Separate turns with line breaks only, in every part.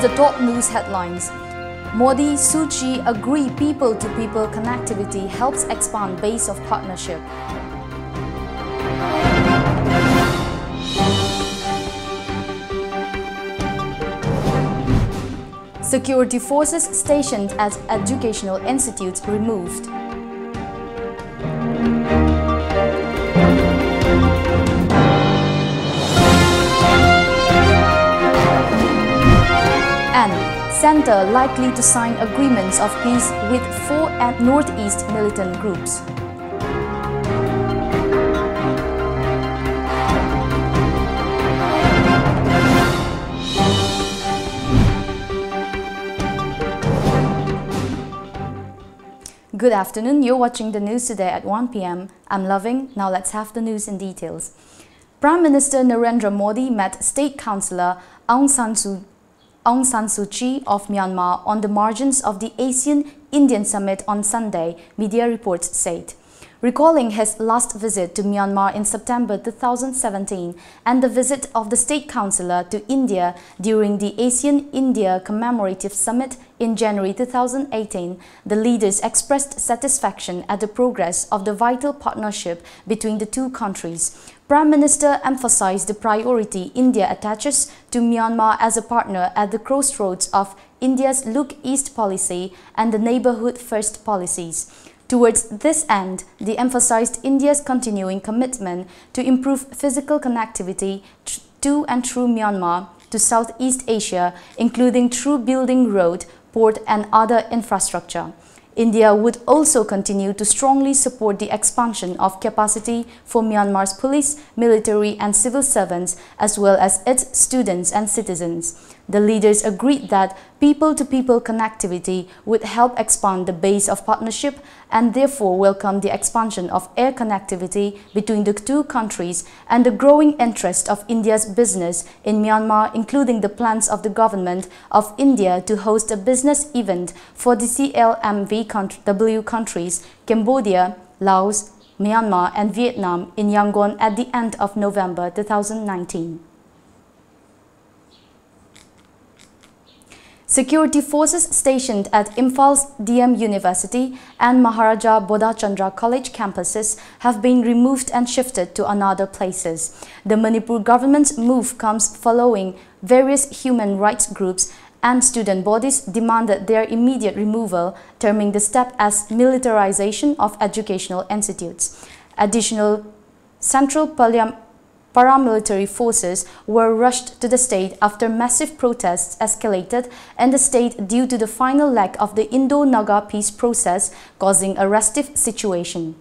the top news headlines. Modi, Suu Kyi agree people-to-people connectivity helps expand base of partnership. Security forces stationed at educational institutes removed. And Center likely to sign agreements of peace with 4 Northeast militant groups. Good afternoon, you're watching the news today at 1 p.m. I'm Loving, now let's have the news in details. Prime Minister Narendra Modi met State Councillor Aung San Suu Kyi of Myanmar on the margins of the ASEAN-Indian Summit on Sunday, media reports said. Recalling his last visit to Myanmar in September 2017 and the visit of the State Councillor to India during the ASEAN-India Commemorative Summit in January 2018, the leaders expressed satisfaction at the progress of the vital partnership between the two countries. Prime Minister emphasized the priority India attaches to Myanmar as a partner at the crossroads of India's Look East policy and the Neighbourhood First policies. Towards this end, they emphasized India's continuing commitment to improve physical connectivity to and through Myanmar to Southeast Asia, including through building road, port and other infrastructure. India would also continue to strongly support the expansion of capacity for Myanmar's police, military and civil servants, as well as its students and citizens. The leaders agreed that people-to-people connectivity would help expand the base of partnership and therefore welcome the expansion of air connectivity between the two countries and the growing interest of India's business in Myanmar, including the plans of the government of India to host a business event for the CLMV countries, Cambodia, Laos, Myanmar and Vietnam in Yangon at the end of November 2019. Security forces stationed at Imphal's DM University and Maharaja Bodhachandra College campuses have been removed and shifted to another places. The Manipur government's move comes following various human rights groups and student bodies demanded their immediate removal, terming the step as militarization of educational institutes. Additional central paramilitary forces were rushed to the state after massive protests escalated in the state due to the final leg of the Indo-Naga peace process, causing a restive situation.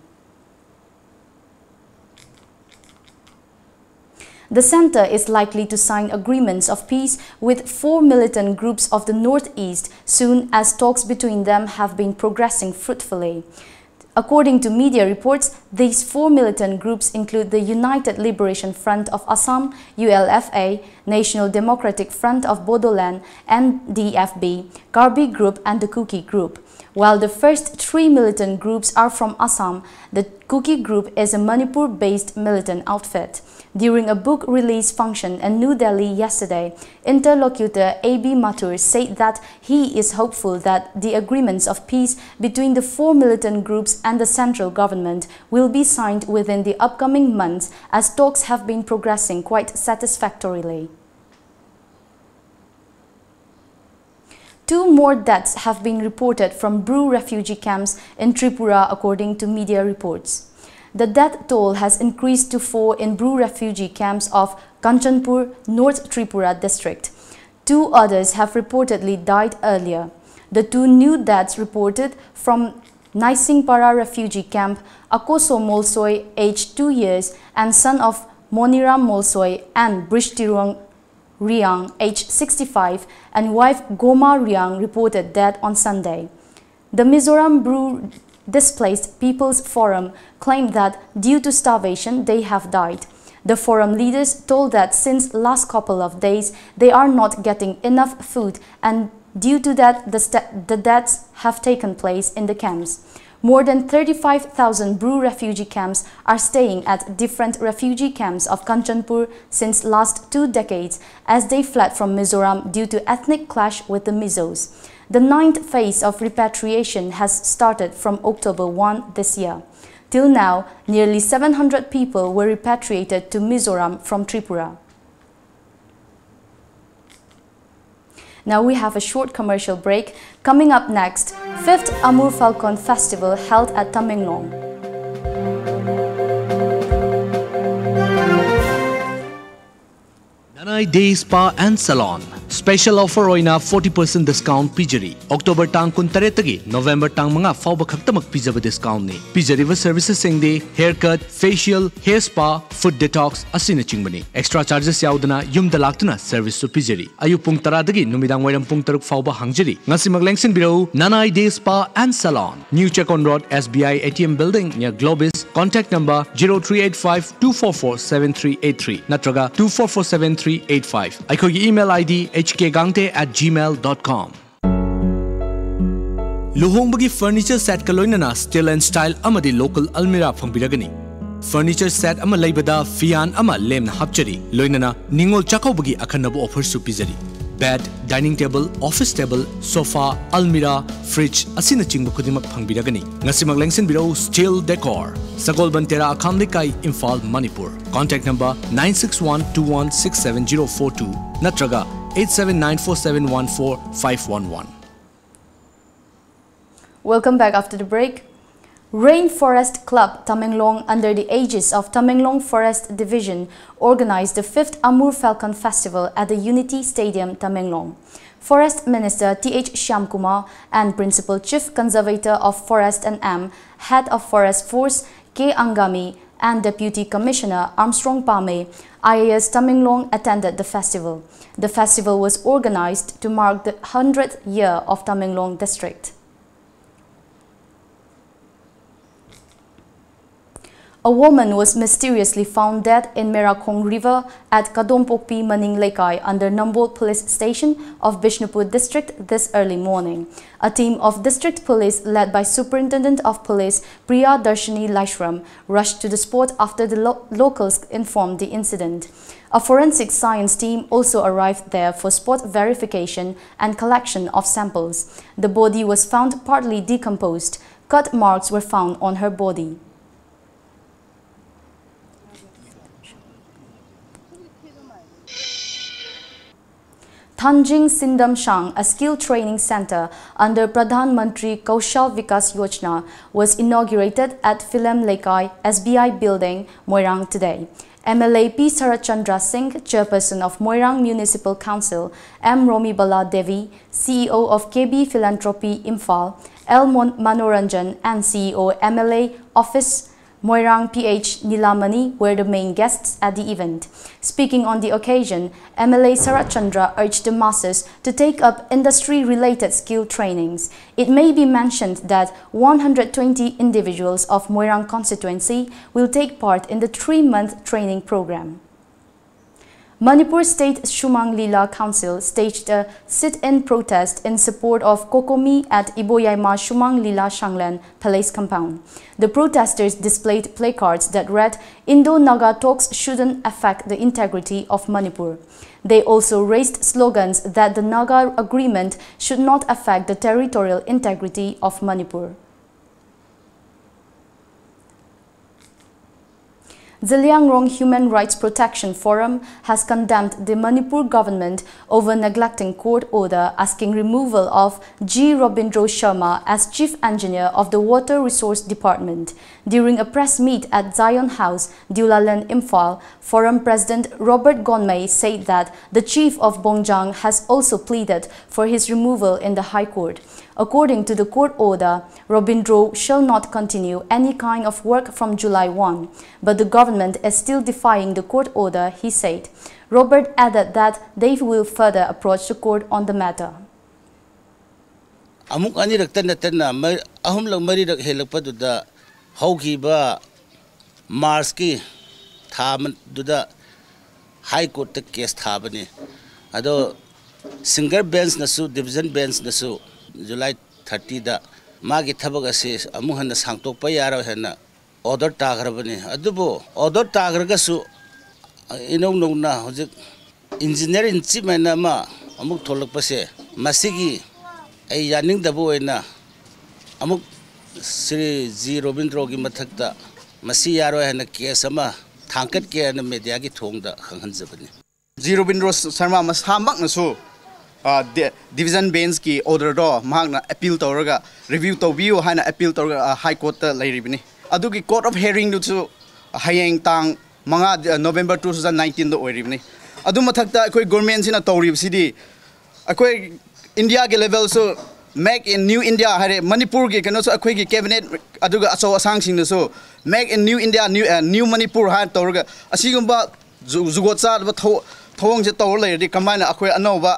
The center is likely to sign agreements of peace with 4 militant groups of the Northeast soon as talks between them have been progressing fruitfully. According to media reports, these 4 militant groups include the United Liberation Front of Assam, ULFA, National Democratic Front of Bodoland, NDFB, Karbi Group and the Kuki Group. While the first 3 militant groups are from Assam, the Kuki Group is a Manipur-based militant outfit. During a book release function in New Delhi yesterday, interlocutor A.B. Mathur said that he is hopeful that the agreements of peace between the 4 militant groups and the central government will be signed within the upcoming months as talks have been progressing quite satisfactorily. 2 more deaths have been reported from Bru refugee camps in Tripura according to media reports. The death toll has increased to 4 in Bru refugee camps of Kanchanpur, North Tripura district. 2 others have reportedly died earlier. The 2 new deaths reported from Naisingpara refugee camp, Akoso Molsoy, aged 2 years, and son of Moniram Molsoy, and Brishtirong Riang, aged 65, and wife Goma Riang reported dead on Sunday. The Mizoram Bru Displaced People's Forum claimed that due to starvation they have died. The forum leaders told that since last couple of days they are not getting enough food and due to that the deaths have taken place in the camps. More than 35,000 Bru refugee camps are staying at different refugee camps of Kanchanpur since last 2 decades as they fled from Mizoram due to ethnic clash with the Mizos. The 9th phase of repatriation has started from October 1 this year. Till now, nearly 700 people were repatriated to Mizoram from Tripura. Now we have a short commercial break. Coming up next, 5th Amur Falcon Festival held at Tamenglong.
Nanai Day Spa and Salon. Special offer oina 40% discount pijari. October tang 13 November tang mga fauba khaktamak pijaba discount ni. Pijariva services singde haircut, facial, hair spa, foot detox asina chingbani. Extra charges yaudana yumda laktuna service su pijari. Ayu pung taradagi numidang wairam pung taruk fauba hangjari. Ngasi maglengsin birau Nanai Day Spa and Salon. New Chekon Road, SBI ATM Building near Globis. Contact number 0385 244 7383 natraga 244 7385. Aikogi email ID hkgangte@gmail.com. Luhongbagi furniture set kaloinana style and style amadi local almira phangbiragani. Furniture set ama laibada fian ama lemna hapchari loinana ningol chakaubagi akhanabu offer su pizari. Bed, dining table, office table, sofa, almira, fridge asina chingbu khudimak phangbiragani. Ngasi maglengsin birau steel decor. Sagol Bantera Akamlikai, Imphal, Manipur. Contact number 96121670042 natraga 8794714511.
Welcome back after the break. Rainforest Club Tamenglong, under the aegis of Tamenglong Forest Division, organized the 5th Amur Falcon Festival at the Unity Stadium, Tamenglong. Forest Minister T.H. Shyamkumar and Principal Chief Conservator of Forest and M, Head of Forest Force K. Angami, and Deputy Commissioner Armstrong Pame, IAS Tamenglong attended the festival. The festival was organized to mark the 100th year of Tamenglong district. A woman was mysteriously found dead in Merakong River at Kadompokpi Maning Lekai under Nambol Police Station of Bishnupur district this early morning. A team of district police led by Superintendent of Police Priya Darshini Laishram rushed to the spot after the locals informed the incident. A forensic science team also arrived there for spot verification and collection of samples. The body was found partly decomposed. Cut marks were found on her body. Thanjing Sindam Shang, a skill training center under Pradhan Mantri Kaushal Vikas Yojana, was inaugurated at Philem Lekai SBI Building, Moirang today. MLA P. Sarachandra Singh, Chairperson of Moirang Municipal Council, M. Romi Bala Devi, CEO of KB Philanthropy Imphal, L. Manoranjan, and CEO MLA Office Moirang PH Nilamani were the main guests at the event. Speaking on the occasion, MLA Sarachandra urged the masses to take up industry-related skill trainings. It may be mentioned that 120 individuals of Moirang constituency will take part in the 3-month training program. Manipur State Shumang Lila Council staged a sit-in protest in support of Kokomi at Iboyaima Shumang Lila Shanglen Palace compound. The protesters displayed placards that read, "Indo-Naga talks shouldn't affect the integrity of Manipur." They also raised slogans that the Naga agreement should not affect the territorial integrity of Manipur. Zaliangrong Human Rights Protection Forum has condemned the Manipur government over neglecting court order asking removal of G. Robindro Sharma as Chief Engineer of the Water Resource Department. During a press meet at Zion House, Dulalan, Imphal, Forum President Robert Gonmei said that the Chief of Bongjang has also pleaded for his removal in the High Court. According to the court order, Robindro shall not continue any kind of work from July 1, but the government is still defying the court order, he said. Robert added that they will further approach the court on the matter.
Amuk ani rakta natana ahum lang mari rak helakpa duda hauki ba Mars ki thaman duda High Court case thabani ado single bench nasu division bench nasu July 30 da magi thabak ase amu hana sangtokpa yaro hena order tagrabani adubo order tagragasu inong nongna hojik engineer in chief mena ma amuk tholakpase masigi ai yaning dabu ena amuk Sri G Robindro gi mathakta masi yaro hena case ama thangkat ke na media gi thongda khanghanjabani
G Robindro Sharma masamak nasu division bench ki order do mahakna appeal tawraga review tawbiu hana appeal tawraga high court ta leiribini adugi court of hearing du chu hayeng tang manga November 2019 do oiribini adu mathakta akoi government sina tawrib sidi akoi India ke level so make in new India hare Manipur ke kano so akoi ki cabinet aduga aso asang sing so make in new India new Manipur ha tawraga asigumba zugotsa thawong je tawr leirdi kamana akoi anoba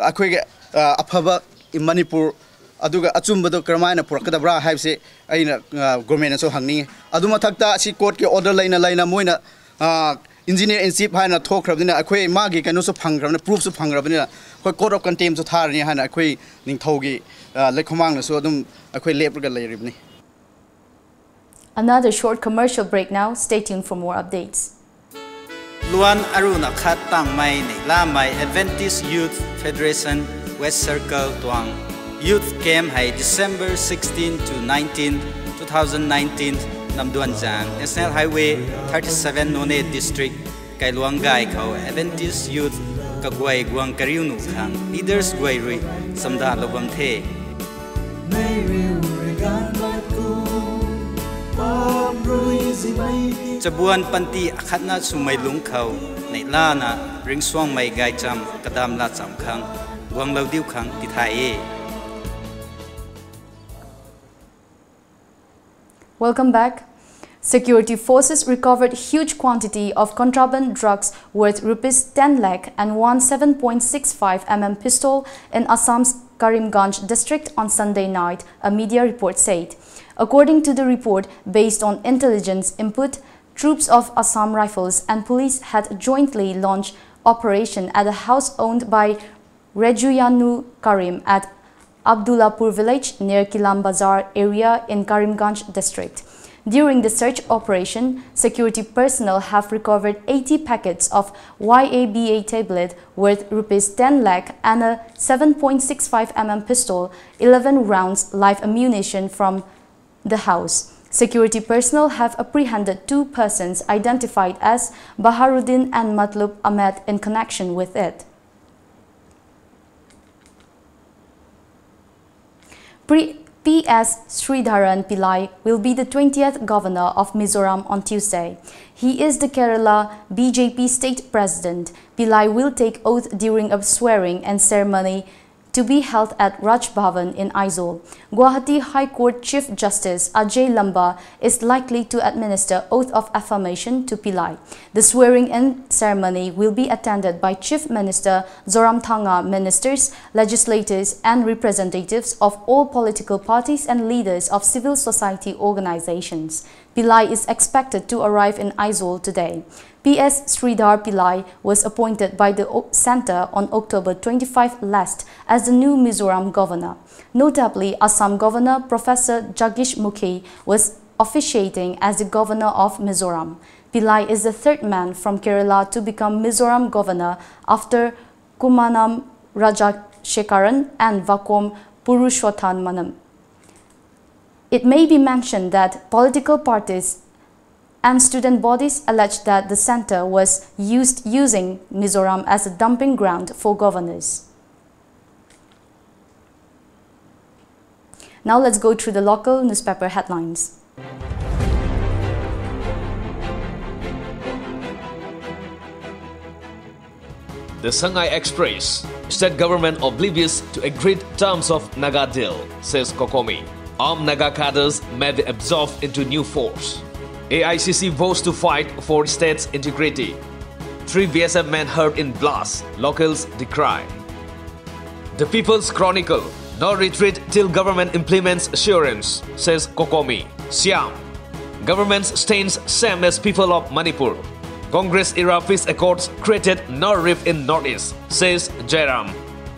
akoi afaba in Manipur aduga achumba do kramana purakadabra haibse aina government so hangni adu mathakta si court ke order laina moina engineer in chief hana thokrabdina akoi magi kanu so phangrabna proof so phangrabna akoi court of contempt so tharni hana akoi ningthogi lekhomang so adum akoi lepraga leiribni.
Another short commercial break now. Stay tuned for more updates.
Luan Aruna Khat Tang Mai Ni La Mai Adventist Youth Federation West Circle Tuang Youth Camp hai December 16 to 19, 2019 Namduan Jang National Highway 37 None District Kailuang Gai Khau Adventist Youth Kagwai Guang Kariunu Khang Leaders Gwai Rui Samda Lobam The Chabuan Panti Akhatna Sumai Lung Khau Nei Lana Ring Swang Mai Gai Cham Kadam La Cham Khang Guang Lau Diu Khang Tithai.
Welcome back. Security forces recovered huge quantity of contraband drugs worth rupees 10 lakh and one 7.65 mm pistol in Assam's Karimganj district on Sunday night, a media report said. According to the report, based on intelligence input, troops of Assam Rifles and police had jointly launched operation at a house owned by Rejuyanu Karim at Abdullahpur village near Kilam Bazar area in Karimganj district. During the search operation, security personnel have recovered 80 packets of YABA tablet worth rupees 10 lakh and a 7.65 mm pistol, 11 rounds live ammunition from the house. Security personnel have apprehended 2 persons identified as Baharuddin and Matlub Ahmed in connection with it. P.S. Sridharan Pillai will be the 20th governor of Mizoram on Tuesday. He is the Kerala BJP state president. Pillai will take oath during a swearing and ceremony to be held at Raj Bhavan in Aizawl. Guwahati High Court Chief Justice Ajay Lamba is likely to administer oath of affirmation to Pillai. The swearing-in ceremony will be attended by Chief Minister Zoramthanga, ministers, legislators and representatives of all political parties and leaders of civil society organizations. Pillai is expected to arrive in Aizawl today. P.S. Sridhar Pillai was appointed by the centre on October 25 last as the new Mizoram governor. Notably, Assam Governor Professor Jagdish Mukhi was officiating as the governor of Mizoram. Pillai is the 3rd man from Kerala to become Mizoram governor after Kumanam Rajashekaran and Vakom Purushothamanam. It may be mentioned that political parties and student bodies allege that the centre was using Mizoram as a dumping ground for governors. Now let's go through the local newspaper headlines.
The Shanghai Express, state government oblivious to agreed terms of Naga deal, says Kokomi. Armed Naga cadres may be absorbed into new force. AICC vows to fight for state's integrity. 3 BSF men hurt in blast, locals decry. The People's Chronicle, no retreat till government implements assurance, says Kokomi. Siam, government stands same as people of Manipur. Congress-era peace accords created no rift in Northeast, says Jairam.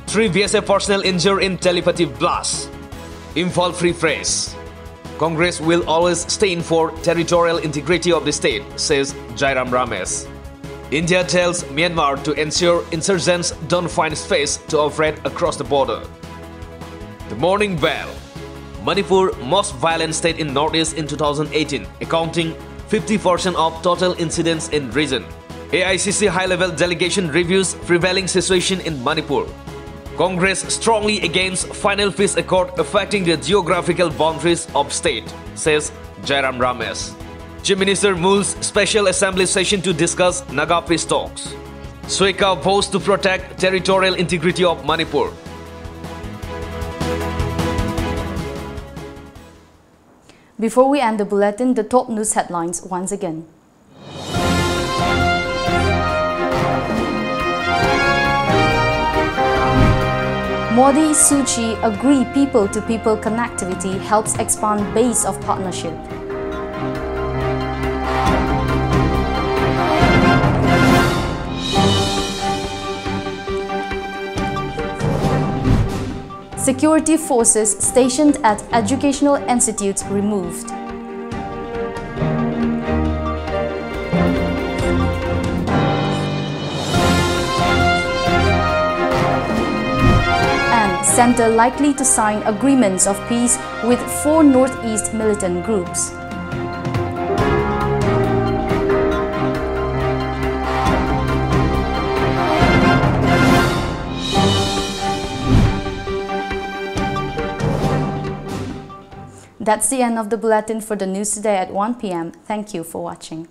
3 BSF personnel injured in telepathy blast. Imphal Free Press. Congress will always stand for territorial integrity of the state, says Jairam Ramesh. India tells Myanmar to ensure insurgents don't find space to operate across the border. The Morning Bell. Manipur, most violent state in Northeast in 2018, accounting 50% of total incidents in region. AICC high-level delegation reviews prevailing situation in Manipur. Congress strongly against final peace accord affecting the geographical boundaries of state, says Jairam Ramesh. Chief Minister moves special assembly session to discuss Naga peace talks. Sweka vows to protect territorial integrity of Manipur.
Before we end the bulletin, the top news headlines once again. Modi, Suu Kyi agree people-to-people connectivity helps expand base of partnership. Security forces stationed at educational institutes removed. And Center likely to sign agreements of peace with 4 Northeast militant groups. That's the end of the bulletin for the news today at 1 p.m. Thank you for watching.